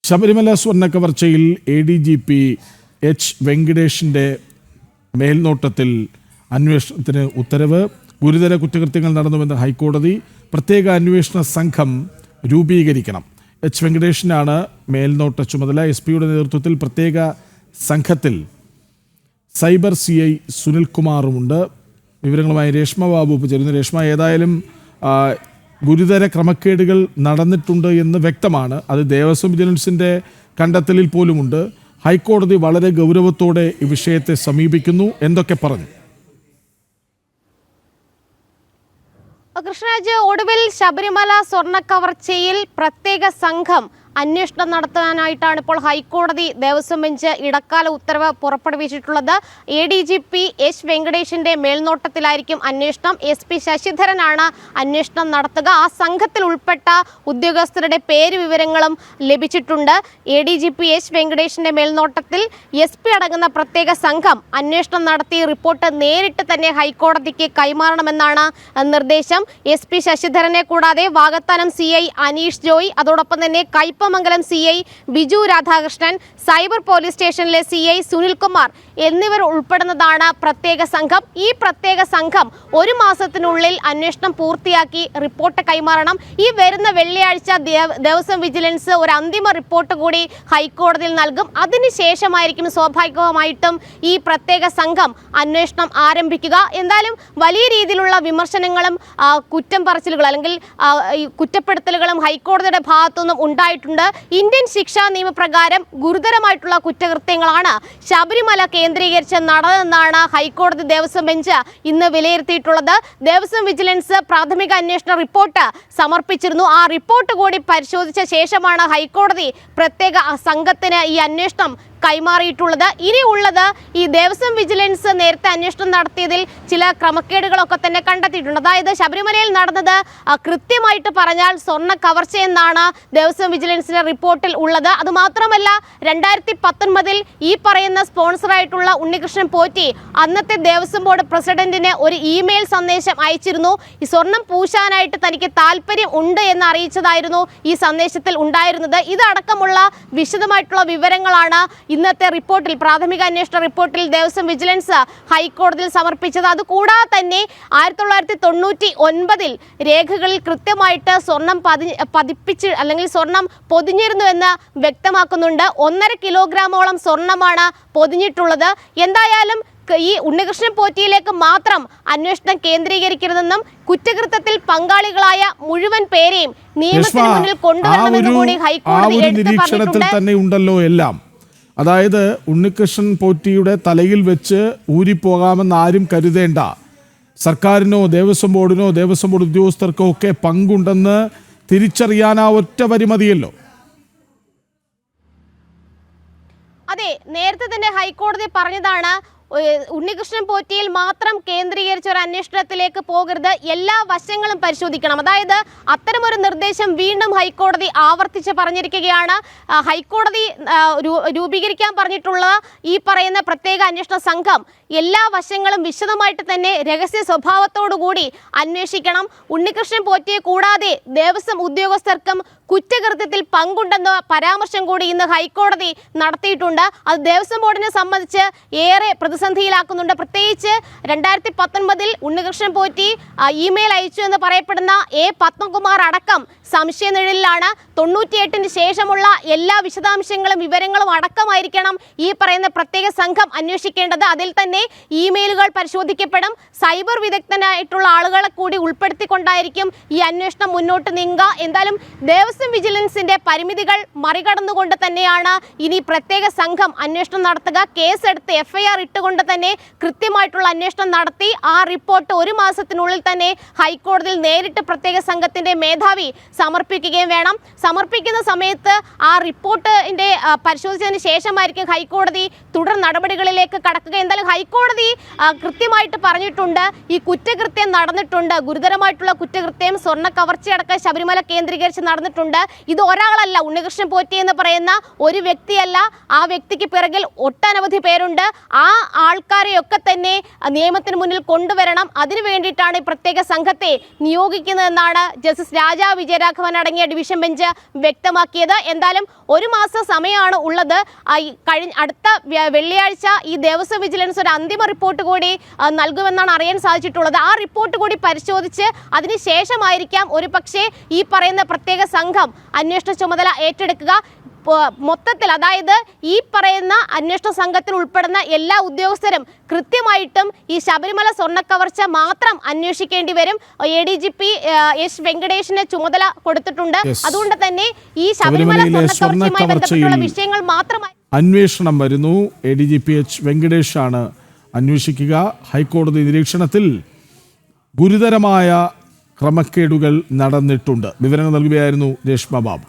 ശബരിമല സ്വർണ്ണ കവർച്ചയിൽ ADGP H വെങ്കടേഷിന്റെ മേൽനോട്ടത്തിൽ അന്വേഷണത്തിന് ഉത്തരവ്. ഗുരുതര കുറ്റകൃത്യങ്ങൾ നടന്നുവെന്ന് ഹൈക്കോടതി. പ്രത്യേക അന്വേഷണ സംഘം രൂപീകരിക്കണം. എച്ച് വെങ്കടേഷിനാണ് മേൽനോട്ട ചുമതല. SP-യുടെ നേതൃത്വത്തിൽ പ്രത്യേക സംഘത്തിൽ സൈബർ CI സുനിൽകുമാറുമുണ്ട്. വിവരങ്ങളുമായി രേഷ്മ ബാബു ചേരുന്നു. രേഷ്മ, ഏതായാലും ഗുരുതര ക്രമക്കേടുകൾ നടന്നിട്ടുണ്ട് എന്ന് വ്യക്തമാണ്. അത് ദേവസ്വം വിജിലൻസിന്റെ കണ്ടെത്തലിൽ പോലുമുണ്ട്. ഹൈക്കോടതി വളരെ ഗൗരവത്തോടെ ഈ വിഷയത്തെ സമീപിക്കുന്നു. എന്തൊക്കെ പറഞ്ഞു? കൃഷ്ണരാജ്, ഒടുവിൽ ശബരിമല സ്വർണ്ണ കവർച്ചയിൽ പ്രത്യേക സംഘം അന്വേഷണം നടത്താനായിട്ടാണ് ഇപ്പോൾ ഹൈക്കോടതി ദേവസ്വം ബെഞ്ച് ഇടക്കാല ഉത്തരവ് പുറപ്പെടുവിച്ചിട്ടുള്ളത്. ADGP എച്ച് വെങ്കടേഷിന്റെ മേൽനോട്ടത്തിലായിരിക്കും അന്വേഷണം. SP ശശിധരനാണ് അന്വേഷണം നടത്തുക. ആ സംഘത്തിൽ ഉൾപ്പെട്ട ഉദ്യോഗസ്ഥരുടെ പേര് വിവരങ്ങളും ലഭിച്ചിട്ടുണ്ട്. ADGP എച്ച് വെങ്കടേഷിന്റെ മേൽനോട്ടത്തിൽ SP അടങ്ങുന്ന പ്രത്യേക സംഘം അന്വേഷണം നടത്തി റിപ്പോർട്ട് നേരിട്ട് തന്നെ ഹൈക്കോടതിക്ക് കൈമാറണമെന്നാണ് നിർദ്ദേശം. SP ശശിധരനെ കൂടാതെ വാകത്താനം CI അനീഷ് ജോയ്, അതോടൊപ്പം തന്നെ Kaipamangalam CI Biju Radhakrishnan, cyber police സ്റ്റേഷനിലെ CI സുനിൽകുമാർ എന്നിവർ ഉൾപ്പെടുന്നതാണ് പ്രത്യേക സംഘം. ഈ പ്രത്യേക സംഘം 1 മാസത്തിനുള്ളിൽ അന്വേഷണം പൂർത്തിയാക്കി റിപ്പോർട്ട് കൈമാറണം. ഈ വരുന്ന വെള്ളിയാഴ്ച ദേവസ്വം വിജിലൻസ് ഒരു അന്തിമ റിപ്പോർട്ട് കൂടി ഹൈക്കോടതിയിൽ നൽകും. അതിനുശേഷമായിരിക്കും സ്വാഭാവികമായിട്ടും ഈ പ്രത്യേക സംഘം അന്വേഷണം ആരംഭിക്കുക. എന്തായാലും വലിയ രീതിയിലുള്ള വിമർശനങ്ങളും കുറ്റം പറച്ചിലുകൾ അല്ലെങ്കിൽ കുറ്റപ്പെടുത്തലുകളും ഹൈക്കോടതിയുടെ ഭാഗത്തുനിന്നും ഉണ്ടായിട്ടുണ്ട്. ഇന്ത്യൻ ശിക്ഷാ നിയമപ്രകാരം ഗുരുതരമായിട്ടുള്ള കുറ്റകൃത്യങ്ങളാണ് ശബരിമല കേന്ദ്രീകരിച്ച് നടന്നതെന്നാണ് ഹൈക്കോടതി ദേവസ്വം ബെഞ്ച് ഇന്ന് വിലയിരുത്തിയിട്ടുള്ളത്. ദേവസ്വം വിജിലൻസ് പ്രാഥമിക അന്വേഷണ റിപ്പോർട്ട് സമർപ്പിച്ചിരുന്നു. ആ റിപ്പോർട്ട് കൂടി പരിശോധിച്ച ശേഷമാണ് ഹൈക്കോടതി പ്രത്യേക സംഘത്തിന് ഈ അന്വേഷണം കൈമാറിയിട്ടുള്ളത്. ഇനിയുള്ളത് ഈ ദേവസ്വം വിജിലൻസ് നേരത്തെ അന്വേഷണം നടത്തിയതിൽ ചില ക്രമക്കേടുകളൊക്കെ തന്നെ കണ്ടെത്തിയിട്ടുണ്ട്. അതായത് ശബരിമലയിൽ നടന്നത് കൃത്യമായിട്ട് പറഞ്ഞാൽ സ്വർണ്ണ കവർച്ചയെന്നാണ് ദേവസ്വം വിജിലൻസിന്റെ റിപ്പോർട്ടിൽ ഉള്ളത്. അതുമാത്രമല്ല 2019 ഈ പറയുന്ന സ്പോൺസറായിട്ടുള്ള ഉണ്ണികൃഷ്ണൻ പോറ്റി അന്നത്തെ ദേവസ്വം ബോർഡ് പ്രസിഡന്റിന് ഒരു ഇമെയിൽ സന്ദേശം അയച്ചിരുന്നു. ഈ സ്വർണം പൂശാനായിട്ട് തനിക്ക് താല്പര്യം ഉണ്ട് എന്ന് അറിയിച്ചതായിരുന്നു ഈ സന്ദേശത്തിൽ ഉണ്ടായിരുന്നത്. ഇതടക്കമുള്ള വിശദമായിട്ടുള്ള വിവരങ്ങളാണ് ഇന്നത്തെ റിപ്പോർട്ടിൽ, പ്രാഥമിക അന്വേഷണ റിപ്പോർട്ടിൽ ദേവസ്വം വിജിലൻസ് ഹൈക്കോടതിയിൽ സമർപ്പിച്ചത്. അതുകൂടാതെ തന്നെ 1999 രേഖകളിൽ കൃത്യമായിട്ട് സ്വർണം പതിപ്പിച്ച് അല്ലെങ്കിൽ സ്വർണം പൊതിഞ്ഞിരുന്നു എന്ന് വ്യക്തമാക്കുന്നുണ്ട്. 1.5 കിലോഗ്രാമോളം സ്വർണമാണ് പൊതിഞ്ഞിട്ടുള്ളത്. എന്തായാലും ഈ ഉണ്ണികൃഷ്ണൻ പോറ്റിയിലേക്ക് മാത്രം അന്വേഷണം കേന്ദ്രീകരിക്കരുതെന്നും കുറ്റകൃത്യത്തിൽ പങ്കാളികളായ മുഴുവൻ പേരെയും നിയമത്തിന് മുന്നിൽ കൊണ്ടുവരണമെന്നും കൂടി ഹൈക്കോടതി നിരീക്ഷണത്തിൽ തന്നെ ഉണ്ടല്ലോ എല്ലാം. അതായത് ഉണ്ണികൃഷ്ണൻ പോറ്റിയുടെ തലയിൽ വെച്ച് ഊരിപ്പോകാമെന്ന് ആരും കരുതേണ്ട. സർക്കാരിനോ ദേവസ്വം ബോർഡിനോ ദേവസ്വം ബോർഡ് ഉദ്യോഗസ്ഥർക്കോ ഒക്കെ പങ്കുണ്ടെന്ന് തിരിച്ചറിയാൻ ആ ഒറ്റ പരിമതിയല്ലോ. അതെ, നേരത്തെ തന്നെ ഹൈക്കോടതി പറഞ്ഞതാണ് ഉണ്ണികൃഷ്ണൻ പോറ്റിയിൽ മാത്രം കേന്ദ്രീകരിച്ച ഒരു അന്വേഷണത്തിലേക്ക് പോകരുത്, എല്ലാ വശങ്ങളും പരിശോധിക്കണം. അതായത് അത്തരമൊരു നിർദ്ദേശം വീണ്ടും ഹൈക്കോടതി ആവർത്തിച്ച് പറഞ്ഞിരിക്കുകയാണ്. ഹൈക്കോടതി രൂപീകരിക്കാൻ പറഞ്ഞിട്ടുള്ള ഈ പറയുന്ന പ്രത്യേക അന്വേഷണ സംഘം എല്ലാ വശങ്ങളും വിശദമായിട്ട് തന്നെ രഹസ്യ സ്വഭാവത്തോടുകൂടി അന്വേഷിക്കണം. ഉണ്ണികൃഷ്ണൻ പോറ്റിയെ കൂടാതെ ദേവസ്വം ഉദ്യോഗസ്ഥർക്കും കുറ്റകൃത്യത്തിൽ പങ്കുണ്ടെന്ന പരാമർശം കൂടി ഇന്ന് ഹൈക്കോടതി നടത്തിയിട്ടുണ്ട്. അത് ദേവസ്വം ബോർഡിനെ സംബന്ധിച്ച് ഏറെ പ്രതിസന്ധിയിലാക്കുന്നുണ്ട്. പ്രത്യേകിച്ച് 2019 ഉണ്ണികൃഷ്ണൻ പോറ്റി ഇമെയിൽ അയച്ചു എന്ന് പറയപ്പെടുന്ന പത്മകുമാർ അടക്കം സംശയനിഴലിലാണ്. 98-ന് ശേഷമുള്ള എല്ലാ വിശദാംശങ്ങളും വിവരങ്ങളും അടക്കമായിരിക്കണം ഈ പറയുന്ന പ്രത്യേക സംഘം അന്വേഷിക്കേണ്ടത്. അതിൽ തന്നെ ഇമെയിലുകൾ പരിശോധിക്കപ്പെടും. സൈബർ വിദഗ്ധനായിട്ടുള്ള ആളുകളെ കൂടി ഉൾപ്പെടുത്തിക്കൊണ്ടായിരിക്കും ഈ അന്വേഷണം മുന്നോട്ട് നീങ്ങുക. എന്തായാലും ദേവസ്വം വിജിലൻസിന്റെ പരിമിതികൾ മറികടന്നുകൊണ്ട് തന്നെയാണ് ഇനി പ്രത്യേക സംഘം അന്വേഷണം നടത്തുക. കേസെടുത്ത് FIR ഇട്ടുകൊണ്ട് തന്നെ കൃത്യമായിട്ടുള്ള അന്വേഷണം നടത്തി ആ റിപ്പോർട്ട് 1 മാസത്തിനുള്ളിൽ തന്നെ ഹൈക്കോടതിയിൽ നേരിട്ട് പ്രത്യേക സംഘത്തിന്റെ മേധാവി സമർപ്പിക്കുകയും വേണം. സമർപ്പിക്കുന്ന സമയത്ത് ആ റിപ്പോർട്ടിന്റെ പരിശോധിച്ചതിന് ശേഷമായിരിക്കും ഹൈക്കോടതി തുടർ നടപടികളിലേക്ക് കടക്കുക. എന്തായാലും ഹൈക്കോടതി കൃത്യമായിട്ട് പറഞ്ഞിട്ടുണ്ട്, ഈ കുറ്റകൃത്യം നടന്നിട്ടുണ്ട്, ഗുരുതരമായിട്ടുള്ള കുറ്റകൃത്യം സ്വർണ്ണ കവർച്ചയടക്കം ശബരിമല കേന്ദ്രീകരിച്ച് നടന്നിട്ടുണ്ട്. ഇത് ഒരാളല്ല, ഉണ്ണികൃഷ്ണൻ പോറ്റി എന്ന് പറയുന്ന ഒരു വ്യക്തിയല്ല, ആ വ്യക്തിക്ക് പിറകിൽ ഒട്ടനവധി പേരുണ്ട്. ആ ആൾക്കാരെയൊക്കെ തന്നെ നിയമത്തിന് മുന്നിൽ കൊണ്ടുവരണം. അതിനു വേണ്ടിയിട്ടാണ് ഈ പ്രത്യേക സംഘത്തെ നിയോഗിക്കുന്നതെന്നാണ് ജസ്റ്റിസ് രാജാ വിജയരാഘവൻ അടങ്ങിയ ഡിവിഷൻ ബെഞ്ച് വ്യക്തമാക്കിയത്. എന്തായാലും 1 മാസം സമയമാണ് ഉള്ളത്. അടുത്ത വെള്ളിയാഴ്ച ഈ ദേവസ്വം വിജിലൻസ് ഒരു അന്തിമ റിപ്പോർട്ട് കൂടി നൽകുമെന്നാണ് അറിയാൻ സാധിച്ചിട്ടുള്ളത്. ആ റിപ്പോർട്ട് കൂടി പരിശോധിച്ച് അതിനുശേഷമായിരിക്കാം ഒരു പക്ഷേ ഈ പറയുന്ന പ്രത്യേക സംഘം അന്വേഷണ ചുമതല ഏറ്റെടുക്കുക. മൊത്തത്തിൽ അതായത് ഈ പറയുന്ന അന്വേഷണ സംഘത്തിൽ ഉൾപ്പെടുന്ന എല്ലാ ഉദ്യോഗസ്ഥരും കൃത്യമായിട്ടും ഈ ശബരിമല സ്വർണ്ണക്കവർച്ച മാത്രം അന്വേഷിക്കേണ്ടി വരും. ADGP എസ് വെങ്കടേഷിന് ചുമതല കൊടുത്തിട്ടുണ്ട്. അതുകൊണ്ട് തന്നെ ഈ ശബരിമല സ്വർണ്ണക്കവർച്ചയുമായി ബന്ധപ്പെട്ടുള്ള വിഷയങ്ങൾ മാത്രമായി അന്വേഷണം വരുന്നു. ADGP എച്ച് വെങ്കടേഷാണ് അന്വേഷിക്കുക. ഹൈക്കോടതി നിരീക്ഷണത്തിൽ ഗുരുതരമായ ക്രമക്കേടുകൾ നടന്നിട്ടുണ്ട്. വിവരങ്ങൾ നൽകുകയായിരുന്നു രേഷ്മ ബാബു.